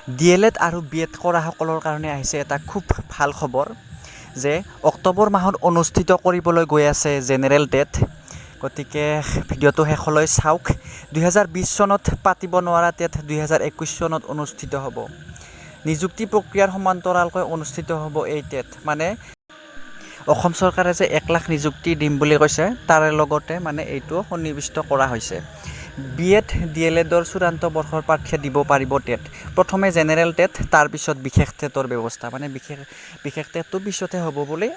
DLED আৰু BEd কৰাসকলৰ কাৰণে আহিছে এটা খুব ভাল খবৰ যে অক্টোবৰ মাহত অনুষ্ঠিত কৰিবলৈ গৈ আছে জেনেৰেল টেট। গতিকে ভিডিঅ'টো শেষলৈ চাওক। 2020 চনত পাতিব নোৱাৰা টেট 2021 চনত অনুষ্ঠিত হ'ব। নিযুক্তি প্ৰক্ৰিয়াৰ সমান্তৰালকৈ অনুষ্ঠিত হ'ব এই টেট। মানে অসম চৰকাৰে যে 1 লাখ নিযুক্তি দিম বুলি কৈছে, তাৰে লগতে মানে এইটো সন্নিৱিষ্ট কৰা হৈছে। BEd DLEDৰ চূড়ান্ত বৰ্ষৰ প্ৰাৰ্থীয়ে দিব পাৰিব টেট। প্ৰথমে জেনেৰেল টেট, তাৰপিছত বিশেষ টেটৰ ব্যৱস্থা। মানে বিশেষ টেটটো পিছতে হ'ব বুলি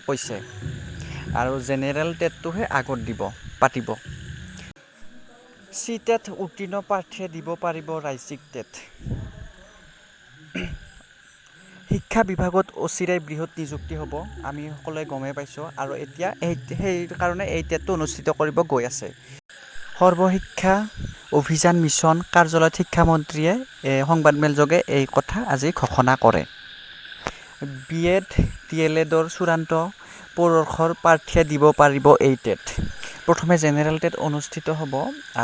কৈছে, আৰু জেনেৰেল টেটটোহে আগত পাতিব। CTET উত্তীৰ্ণ প্ৰাৰ্থীয়ে দিব পাৰিব ৰাজ্যিক টেট। শিক্ষা বিভাগত অচিৰেই বৃহৎ নিযুক্তি হ'ব, আমি সকলোৱে গমেই পাইছোঁ। আৰু এতিয়া সেইকাৰণে এই টেটটো অনুষ্ঠিত কৰিব গৈ আছে। সৰ্বশিক্ষা অভিযান মিছন কাৰ্যালয়ত শিক্ষামন্ত্ৰীয়ে সংবাদমেলযোগে এই কথা আজি ঘোষণা কৰে। BEd DLEDৰ চূড়ান্ত বৰ্ষৰ প্ৰাৰ্থীয়ে দিব পাৰিব এই টেট। প্ৰথমে জেনেৰেল টেট অনুষ্ঠিত হ'ব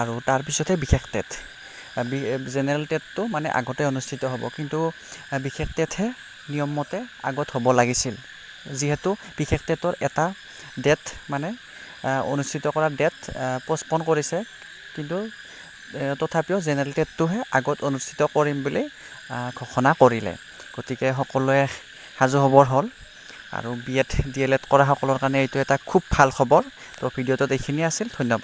আৰু তাৰপিছতহে বিশেষ টেট। জেনেৰেল টেটটো মানে আগতে অনুষ্ঠিত হ'ব, কিন্তু বিশেষ টেটহে নিয়মমতে আগত হ'ব লাগিছিল। যিহেতু বিশেষ টেটৰ এটা ডেট মানে অনুষ্ঠিত কৰা ডেট পষ্টপন কৰিছে, কিন্তু তথাপিও জেনেৰেল টেটটোহে আগত অনুষ্ঠিত কৰিম বুলি ঘোষণা কৰিলে। গতিকে সকলোৱে সাজু খবৰ হ'ল, আৰু BEd DLED কৰাসকলৰ কাৰণে এইটো এটা খুব ভাল খবৰ। তো ভিডিঅ'টোত এইখিনি আছিল। ধন্যবাদ।